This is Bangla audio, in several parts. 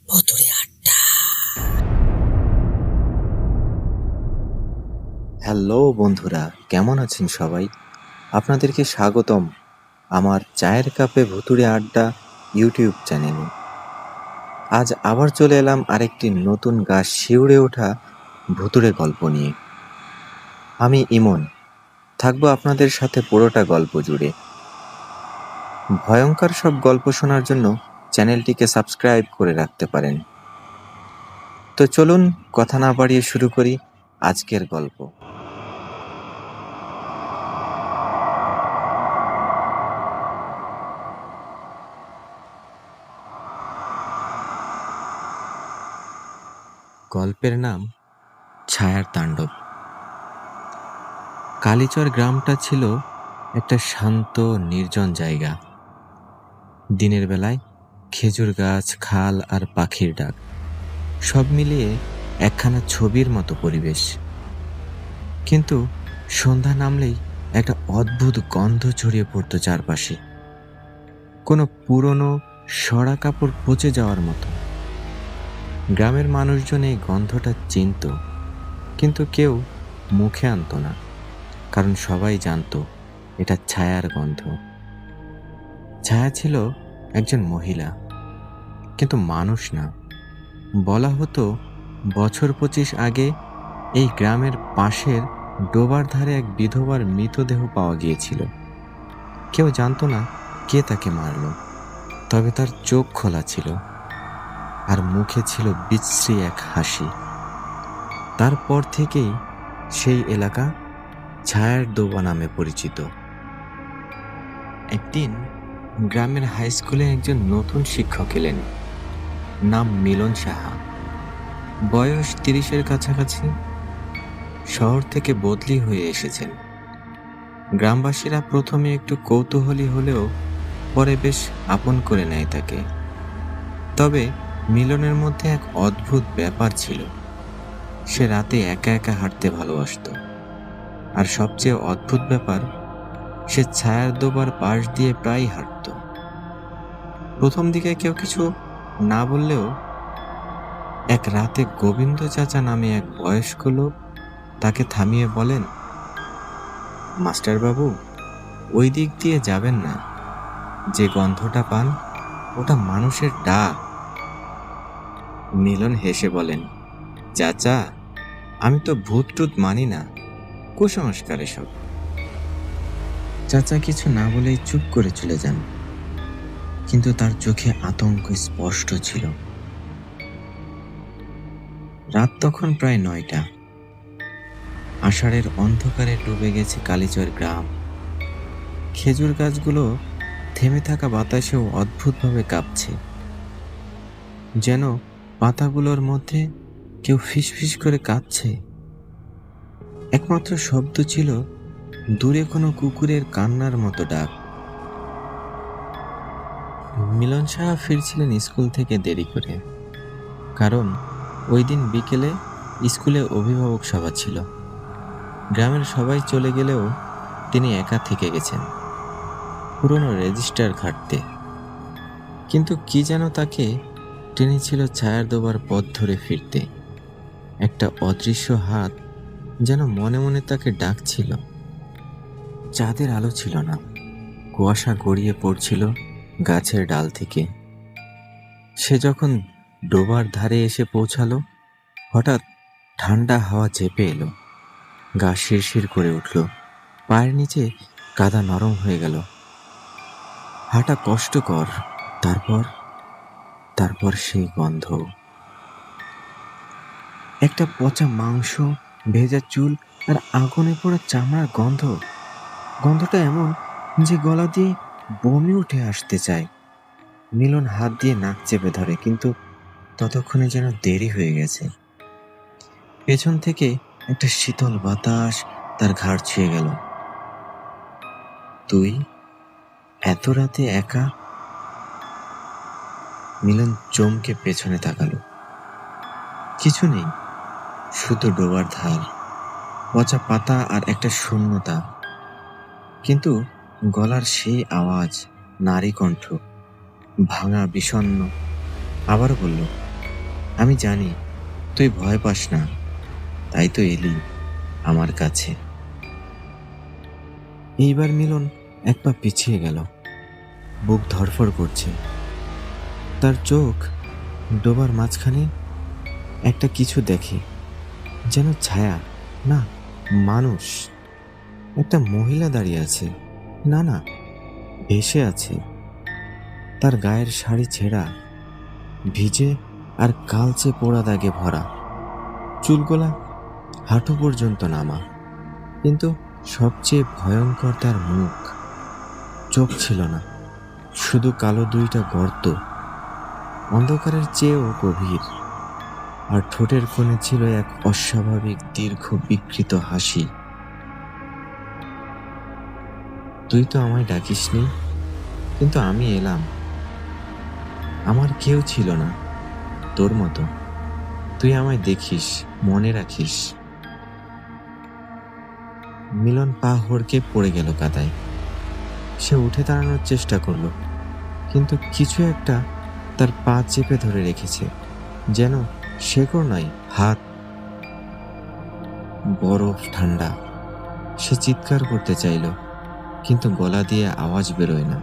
ভুতুড়ে আড্ডা। হ্যালো বন্ধুরা, কেমন আছেন সবাই? আপনাদেরকে স্বাগতম আমার চায়ের কাপে ভুতুড়ে আড্ডা ইউটিউব চ্যানেলে। আজ আবার চলে এলাম আরেকটি নতুন গা শিউড়ে ওঠা ভুতুড়ে গল্প নিয়ে। আমি ইমন, থাকবো আপনাদের সাথে পুরোটা গল্প জুড়ে। ভয়ঙ্কর সব গল্প শোনার জন্য চ্যানেলটিকে সাবস্ক্রাইব করে রাখতে পারেন। তো চলুন কথা না বাড়িয়ে শুরু করি আজকের গল্প। গল্পের নাম ছায়ার তাণ্ডব। কালীচর গ্রামটা ছিল একটা শান্ত নির্জন জায়গা। দিনের বেলায় খেজুর গাছ, খাল আর পাখির ডাক সব মিলিয়ে একখানা ছবির মতো পরিবেশ। কিন্তু সন্ধ্যা নামলেই একটা অদ্ভুত গন্ধ ছড়িয়ে পড়তো চারপাশে, কোনো পুরনো সরা কাপড় পচে যাওয়ার মতো। গ্রামের মানুষজন এই গন্ধটা চিনত, কিন্তু কেউ মুখে আনতো না, কারণ সবাই জানতো এটা ছায়ার গন্ধ। ছায়া ছিল একজন মহিলা, কিন্তু মানুষ না। বলা হতো বছর 25 আগে এই গ্রামের পাশের ডোবার ধারে এক বিধবার মৃতদেহ পাওয়া গিয়েছিল। কেউ জানতো না কে তাকে মারল, তবে তার চোখ খোলা ছিল আর মুখে ছিল বিশ্রী এক হাসি। তারপর থেকেই সেই এলাকা ছায়ার ডোবা নামে পরিচিত। একদিন গ্রামের হাই স্কুলে একজন নতুন শিক্ষক এলেন। নাম মিলন সাহা, বয়স 30-এর কাছাকাছি। শহর থেকে বদলি হয়ে এসেছেন। গ্রামবাসীরা প্রথমে একটু কৌতূহলী হলেও পরে বেশ আপন করে নেয় তাকে। তবে মিলনের মধ্যে এক অদ্ভুত ব্যাপার ছিল। সে রাতে একা একা হাঁটতে ভালোবাসতো। আর সবচেয়ে অদ্ভুত ব্যাপার, সে ছায়ার ডোবার পাশ দিয়ে প্রায় হাঁটত। প্রথম দিকে কেউ কিছু না বললেও এক রাতে গোবিন্দ চাচা নামে এক বয়স্ক লোক তাকে থামিয়ে বলেন, মাস্টারবাবু, ওই দিক দিয়ে যাবেন না। যে গন্ধটা পান ওটা মানুষের ডাক। মিলন হেসে বলেন, চাচা, আমি তো ভূত টুত মানি না, কুসংস্কার এসব। চাচা কিছু না বলেই চুপ করে চলে যান, কিন্তু তার চোখে আতঙ্ক স্পষ্ট ছিল। রাত তখন প্রায় 9টা। আষাঢ়ের অন্ধকারে ডুবে গেছে কালীচর গ্রাম। খেজুর গাছগুলো থেমে থাকা বাতাসেও অদ্ভুতভাবে কাঁপছে, যেন পাতাগুলোর মধ্যে কেউ ফিসফিস করে কাঁদছে। একমাত্র শব্দ ছিল দূরে কোনো কুকুরের কান্নার মতো ডাক। মিলন সাহা ফিরছিলেন স্কুল থেকে দেরি করে, কারণ ওই দিন বিকেলে স্কুলে অভিভাবক সভা ছিল। গ্রামের সবাই চলে গেলেও তিনি একা থেকে গেছেন পুরনো রেজিস্টার ঘাঁটতে। কিন্তু কি যেন তাকে টেনেছিল ছায়ার ডোবার পথ ধরে ফিরতে। একটা অদৃশ্য হাত যেন মনে মনে তাকে ডাকছিল। চাঁদের আলো ছিল না, কুয়াশা গড়িয়ে পড়ছিল গাছের ডাল থেকে। সে যখন ডোবার ধারে এসে পৌঁছালো, হঠাৎ ঠান্ডা হাওয়া চেপে এলো। গা শিরশির করে উঠল, পায়ের নিচে কাদা নরম হয়ে গেল। হাঁটা কষ্টকর। তারপর তারপর সেই গন্ধ, একটা পচা মাংস, ভেজা চুল আর আগুনে পোড়া চামড়ার গন্ধ। গন্ধটা এমন যে গলা দিয়ে বমি উঠে আসতে চায়। মিলন হাত দিয়ে নাক চেপে ধরে, কিন্তু ততক্ষণে যেন দেরি হয়ে গেছে। পেছন থেকে একটা শীতল বাতাস তার ঘাড় ছুঁয়ে গেল। তুই এত রাতে একা? মিলন চমকে পেছনে তাকালো। কিছু নেই, শুধু ডোবার ধার, পচা পাতা আর একটা শূন্যতা। কিন্তু গলার সেই আওয়াজ, নারী কণ্ঠ, ভাঙা বিষণ্ণ। আবার বলল, আমি জানি তুই ভয় পাস না, তাই তো এলি আমার কাছে। এইবার মিলন এক পা পিছিয়ে গেল, বুক ধড়ফড় করছে। তার চোখ ডোবার মাঝখানে একটা কিছু দেখে, যেন ছায়া না, মানুষ। একটা মহিলা দাঁড়িয়ে আছে, না না, ভেসে আছে। তার গায়ের শাড়ি ছেঁড়া, ভিজে আর কালচে পোড়া দাগে ভরা, চুলগুলা হাঁটু পর্যন্ত নামা। কিন্তু সবচেয়ে ভয়ঙ্কর তার মুখ। চোখ ছিল না, শুধু কালো দুইটা গর্ত, অন্ধকারের চেয়েও গভীর। আর ঠোঁটের কোণে ছিল এক অস্বাভাবিক দীর্ঘ বিকৃত হাসি। তুই তো আমায় ডাকিসনি, কিন্তু আমি এলাম। আমার কেউ ছিল না তোর মতো। তুই আমায় দেখিস, মনে রাখিস। মিলন পা হড়কে পড়ে গেল কাদায়। সে উঠে দাঁড়ানোর চেষ্টা করলো, কিন্তু কিছু একটা তার পা চেপে ধরে রেখেছে, যেন শেকড় নয়, হাত। বরফ ঠান্ডা। সে চিৎকার করতে চাইল, কিন্তু গলা দিয়ে আওয়াজ বেরোয় না।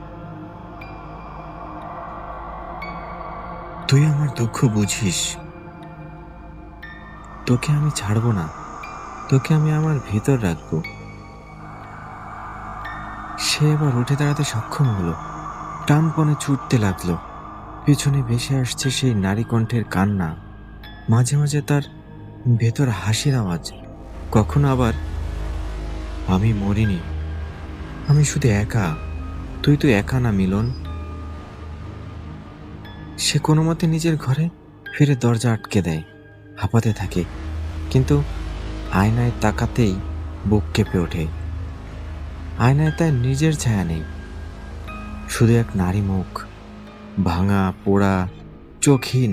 তুই আমার দুঃখ বুঝিস। তোকে আমি ছাড়বো না, তোকে আমি আমার ভেতর রাখবো। সে এবার উঠে দাঁড়াতে সক্ষম হলো, টানপনে ছুটতে লাগলো। পেছনে ভেসে আসছে সেই নারী কণ্ঠের কান্না, মাঝে মাঝে তার ভেতর হাসির আওয়াজ। কখনো আবার, আমি মরিনি, আমি শুধু একা, তুই তো একা না মিলন। সে কোনো মতে নিজের ঘরে ফিরে দরজা আটকে দেয়, হাঁপাতে থাকে। কিন্তু আয়নায় তাকাতেই বুক কেঁপে ওঠে। আয়নায় তার নিজের ছায়া নেই, শুধু এক নারী মুখ, ভাঙা পোড়া, চোখহীন।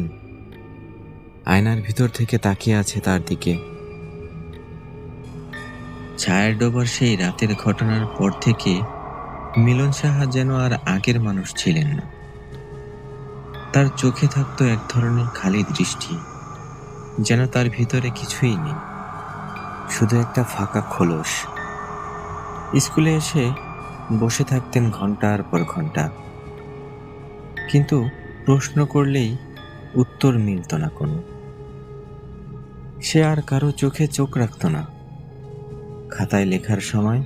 আয়নার ভিতর থেকে তাকিয়ে আছে তার দিকে। ছায়ার ডোবার সেই রাতের ঘটনার পর থেকে মিলন সাহা যেন আর আগের মানুষ ছিলেন না। তার চোখে থাকতো এক ধরনের খালি দৃষ্টি, যেন তার ভিতরে কিছুই নেই, শুধু একটা ফাঁকা খোলস। স্কুলে এসে বসে থাকতেন ঘন্টার পর ঘন্টা, কিন্তু প্রশ্ন করলেই উত্তর মিলত না কোনো। সে আর কারো চোখে চোখ রাখত না। খাতায় লেখার সময়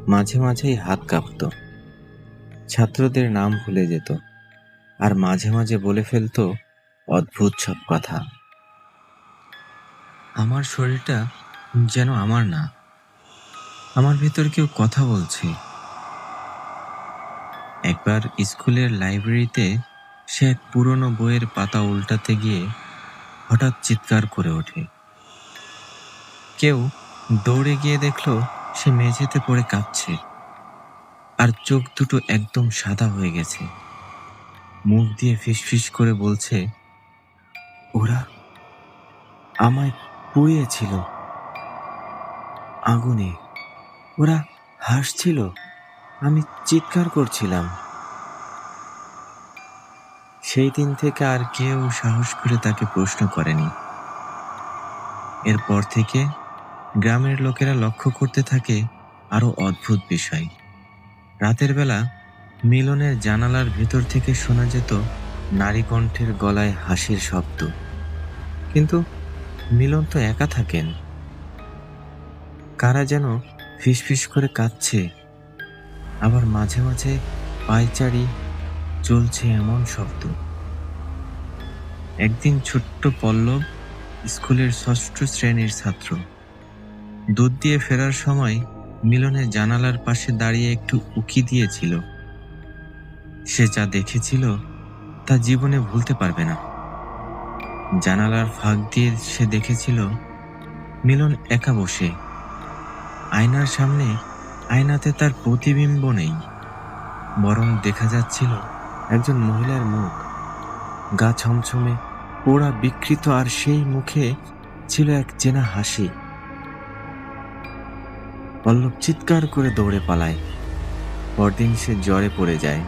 মাঝে মাঝেই হাত কাঁপত, ছাত্রদের নাম ভুলে যেত, আর মাঝে মাঝে বলে ফেলতো অদ্ভুত সব কথা। আমার শরীরটা যেন আমার না, আমার ভেতর কেউ কথা বলছে। একবার স্কুলের লাইব্রেরিতে সে এক পুরনো বইয়ের পাতা উল্টাতে গিয়ে হঠাৎ চিৎকার করে ওঠে। কেউ দৌড়ে গিয়ে দেখলো সে মেঝেতে পড়ে কাঁদছে, আর চোখ দুটো একদম সাদা হয়ে গেছে। মুখ দিয়ে ফিসফিস করে বলছে, ওরা আমায় পুড়িয়েছিল আগুনে, ওরা হাসছিল, আমি চিৎকার করছিলাম। সেই দিন থেকে আর কেউ সাহস করে তাকে প্রশ্ন করেনি। এরপর থেকে গ্রামের লোকেরা লক্ষ্য করতে থাকে আরো অদ্ভুত বিষয়। রাতের বেলা মিলনের জানালার ভেতর থেকে শোনা যেত নারী কণ্ঠের গলায় হাসির শব্দ। কিন্তু মিলন তো একা থাকেন। কারা যেন ফিসফিস করে কাঁদছে, আবার মাঝে মাঝে পায়চারি চলছে এমন শব্দ। একদিন ছোট্ট পল্লব, স্কুলের ৬ষ্ঠ শ্রেণীর ছাত্র, দুধ দিয়ে ফেরার সময় মিলনের জানালার পাশে দাঁড়িয়ে একটু উকি দিয়েছিল। সে যা দেখেছিল তা জীবনে ভুলতে পারবে না। জানালার ফাঁক দিয়ে সে দেখেছিল মিলন একা বসে, আয়নার সামনে। আয়নাতে তার প্রতিবিম্ব নেই, বরং দেখা যাচ্ছিল একজন মহিলার মুখ, গা ছমছমে, পোড়া, বিকৃত, আর সেই মুখে ছিল এক চেনা হাসি। পল্লব চিৎকার করে দৌড়ে পালায়। পরদিন সে জ্বরে পড়ে যায়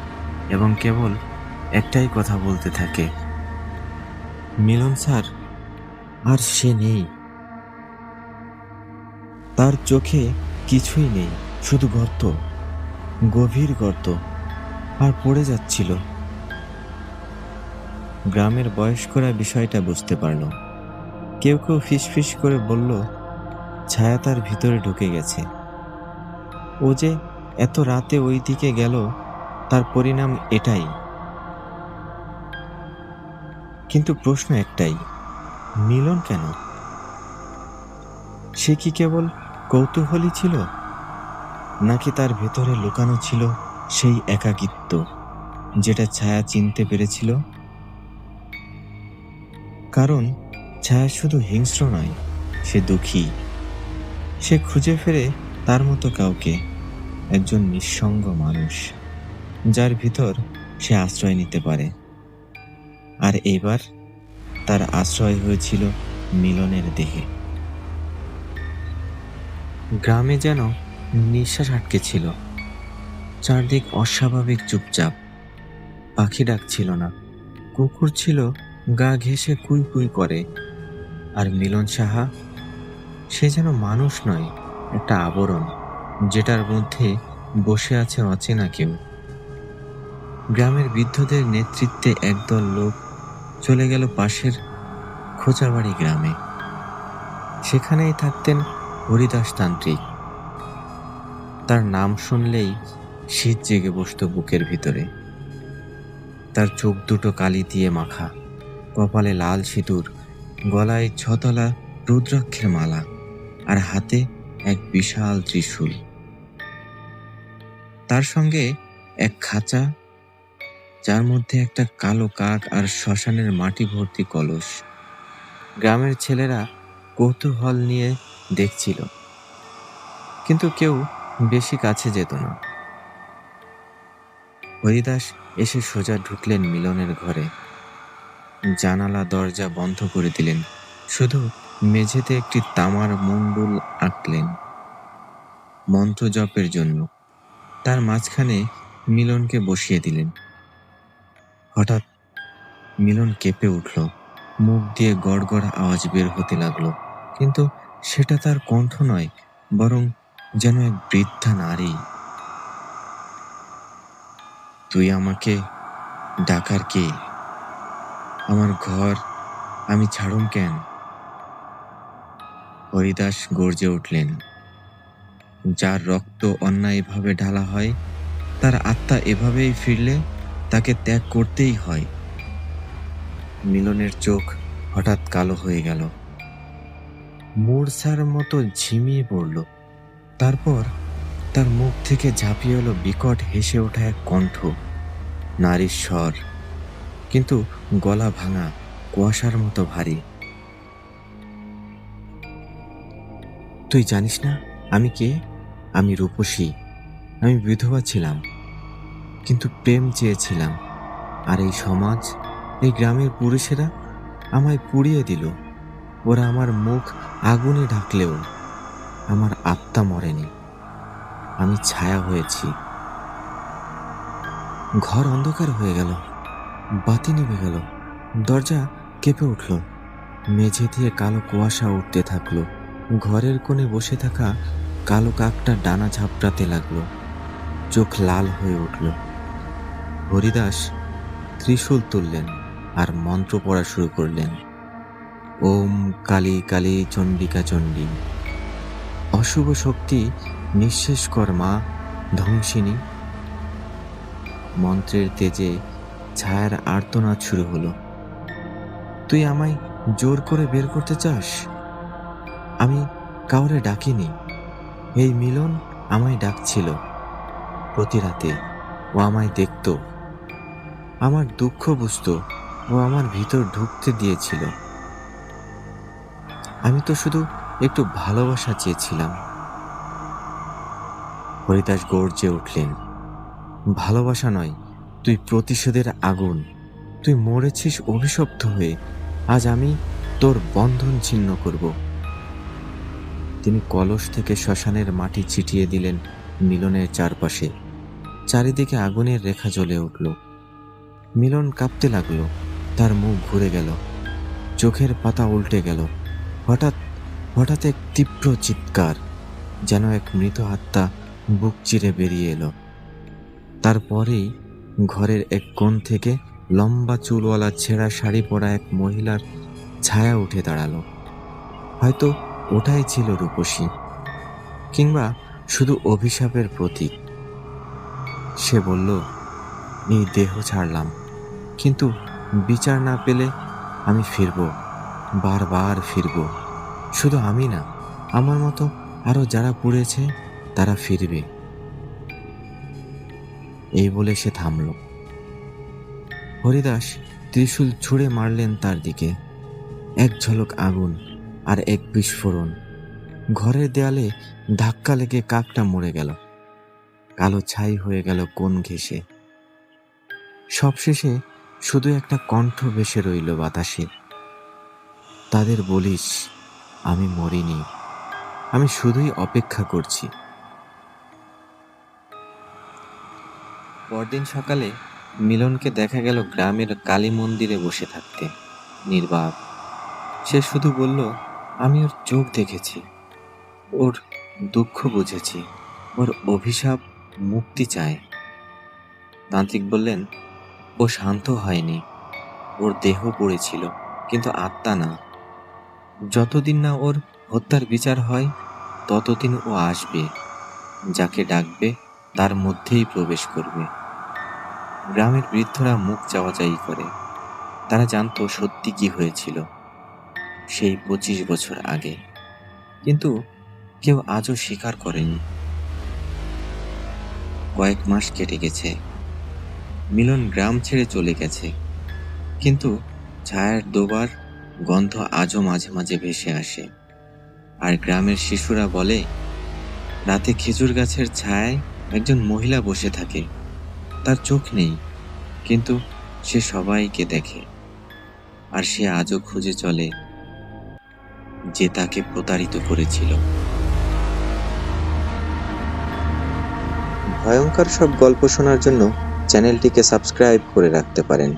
এবং কেবল একটাই কথা বলতে থাকে, মিলন স্যার আর সে নেই। তার চোখে কিছুই নেই, শুধু গর্ত, গভীর গর্ত, আর পড়ে যাচ্ছিল। গ্রামের বয়স্করা বিষয়টা বুঝতে পারল। কেউ কেউ ফিসফিস করে বলল, ছায়া তার ভিতরে ঢুকে গেছে। ও যে এত রাতে ওই দিকে গেল, তার পরিণাম এটাই। কিন্তু প্রশ্ন একটাই, মিলন কেন? সে কি কেবল কৌতূহলী ছিল, নাকি তার ভেতরে লুকানো ছিল সেই একাকিত্ব যেটা ছায়া চিনতে পেরেছিল? কারণ ছায়া শুধু হিংস্র নয়, সে দুঃখী। সে খুঁজে ফেরে তার মতো কাউকে, একজন নিঃসঙ্গ মানুষ যার ভিতর সে আশ্রয় নিতে পারে। আর এবার তার আশ্রয় হয়েছিল মিলনের দেহে। গ্রামে যেন নিঃশ্বাস আটকে ছিল। চারদিক অস্বাভাবিক চুপচাপ। পাখি ডাকছিল না, কুকুর ছিল গা ঘেঁষে কুই কুই করে। আর মিলন সাহা, সে যেন মানুষ নয়, একটা আবরণ যেটার মধ্যে বসে আছে অচেনা কেউ। গ্রামের বৃদ্ধদের নেতৃত্বে একদল লোক চলে গেল পাশের খোঁচাবাড়ি গ্রামে। সেখানেই থাকতেন হরিদাস তান্ত্রিক। তার নাম শুনলেই শীত জেগে বসত বুকের ভিতরে। তার চোখ দুটো কালি দিয়ে মাখা, কপালে লাল সিঁদুর, গলায় 6 তলা রুদ্রাক্ষের মালা, আর হাতে এক বিশাল ত্রিশূল। তার সঙ্গে এক খাঁচা, যার মধ্যে একটা কালো কাক আর শ্মশানের মাটি ভর্তি কলস। গ্রামের ছেলেরা কৌতূহল নিয়ে দেখছিল, কিন্তু কেউ বেশি কাছে যেত না। হরিদাস এসে সোজা ঢুকলেন মিলনের ঘরে। জানালা দরজা বন্ধ করে দিলেন, শুধু মেঝেতে একটি তামার মণ্ডল আঁকলেন মন্ত্র জপের জন্য। তার মাঝখানে মিলনকে বসিয়ে দিলেন। হঠাৎ মিলন কেঁপে উঠল, মুখ দিয়ে গড়গড় আওয়াজ বের হতে লাগলো। কিন্তু সেটা তার কণ্ঠ নয়, বরং যেন এক বৃদ্ধা নারী। তুই আমাকে ডাকার কে? আমার ঘর আমি ছাড়ুম কেন? হরিদাস গর্জে উঠলেন। যার রক্ত অন্যায়ভাবে ঢালা হয়, তার আত্মা এভাবেই ফিরলে তাকে ত্যাগ করতেই হয়। মিলনের চোখ হঠাৎ কালো হয়ে গেল, মূর্ছার মতো ঝিমিয়ে পড়ল। তারপর তার মুখ থেকে ঝাঁপিয়ে এলো বিকট হেসে ওঠা এক কণ্ঠ, নারীর স্বর, কিন্তু গলা ভাঙা, কুয়াশার মতো ভারী। তুই জানিস না আমি কে? আমি রূপসী। আমি বিধবা ছিলাম, কিন্তু প্রেম চেয়েছিলাম। আর এই সমাজ, এই গ্রামের পুরুষেরা আমায় পুড়িয়ে দিল। ওরা আমার মুখ আগুনে ঢাকলেও আমার আত্মা মরেনি। আমি ছায়া হয়েছি। ঘর অন্ধকার হয়ে গেল, বাতি নিভে গেল, দরজা কেঁপে উঠল, মেঝে দিয়ে কালো কুয়াশা উঠতে থাকলো। ঘরের কোণে বসে থাকা কালো কাকটা ডানা ঝাপটাতে লাগলো, চোখ লাল হয়ে উঠল। হরিদাস ত্রিশূল তুললেন আর মন্ত্র পড়া শুরু করলেন। ওম কালী কালী চণ্ডিকা চণ্ডী। অশুভ শক্তি নিঃশেষ কর মা ধ্বংসিনী। মন্ত্রের তেজে ছায়ার আর্তনাদ শুরু হলো। তুই আমায় জোর করে বের করতে চাস? আমি কাউরে ডাকিনি। এই মিলন আমায় ডাকছিল। প্রতি রাতে ও আমায় দেখত, আমার দুঃখ বুঝতো, ও আমার ভিতর ঢুকতে দিয়েছিল। আমি তো শুধু একটু ভালোবাসা চেয়েছিলাম। হরিদাস গর্জে উঠলেন। ভালোবাসা নয়, তুই প্রতিশোধের আগুন। তুই মরেছিস অভিশপ্ত হয়ে, আজ আমি তোর বন্ধন ছিন্ন করব। তিনি কলস থেকে শ্মশানের মাটি ছিটিয়ে দিলেন মিলনের চারপাশে। চারিদিকে আগুনের রেখা জ্বলে উঠল। মিলন কাঁপতে লাগলো, তার মুখ ঘুরে গেল। চোখের পাতা উল্টে গেল। হঠাৎ হঠাৎ এক তীব্র চিৎকার, যেন এক মৃত আত্মা বুক চিরে বেরিয়ে এলো। তারপরেই ঘরের এক কোণ থেকে লম্বা চুলওয়ালা ছেঁড়া শাড়ি পরা এক মহিলার ছায়া উঠে দাঁড়ালো। হয়তো ওটাই ছিল রূপসী, কিংবা শুধু অভিশাপের প্রতীক। সে বলল, এই দেহ ছাড়লাম, কিন্তু বিচার না পেলে আমি ফিরব, বারবার ফিরব। শুধু আমি না, আমার মতো আরো যারা পুড়েছে তারা ফিরবে। এই বলে সে থামল। হরিদাস ত্রিশূল ছুঁড়ে মারলেন তার দিকে। এক ঝলক আগুন আর এক বিস্ফোরণ। ঘরের দেয়ালে ধাক্কা লেগে কাকটা মরে গেল। কালো ছাই হয়ে গেল কোণ ঘেঁষে। সবশেষে শুধু একটা কণ্ঠ ভেসে রইল বাতাসে। তাদের বলিস, আমি মরিনি, আমি শুধুই অপেক্ষা করছি। পরদিন সকালে মিলনকে দেখা গেল গ্রামের কালী মন্দিরে বসে থাকতে, নির্বাক। সে শুধু বলল, আমি ওর চোখ দেখেছি, ওর দুঃখ বুঝেছি, ওর অভিশাপ মুক্তি চায়। তান্ত্রিক বললেন, ও শান্ত হয়নি, ওর দেহ পড়েছিল, কিন্তু আত্মা না। যতদিন না ওর হত্যার বিচার হয় ততদিন ও আসবে, যাকে ডাকবে তার মধ্যেই প্রবেশ করবে। গ্রামের বৃদ্ধরা মুখ চাওয়াচাই করে। তারা জানতো সত্যি কি হয়েছিল সেই 25 বছর আগে, কিন্তু কেউ আজও স্বীকার করেনি। কয়েক মাস কেটে গেছে। মিলন গ্রাম ছেড়ে চলে গেছে, কিন্তু ছায়ার দোবার গন্ধ আজও মাঝে মাঝে ভেসে আসে। আর গ্রামের শিশুরা বলে, রাতে খেজুর গাছের ছায়ায় একজন মহিলা বসে থাকে। তার চোখ নেই, কিন্তু সে সবাইকে দেখে। আর সে আজও খুঁজে চলে যে তাকে প্রতারিত করেছিল। ভয়ঙ্কর সব গল্প শোনার জন্য চ্যানেলটিকে সাবস্ক্রাইব করে রাখতে পারেন।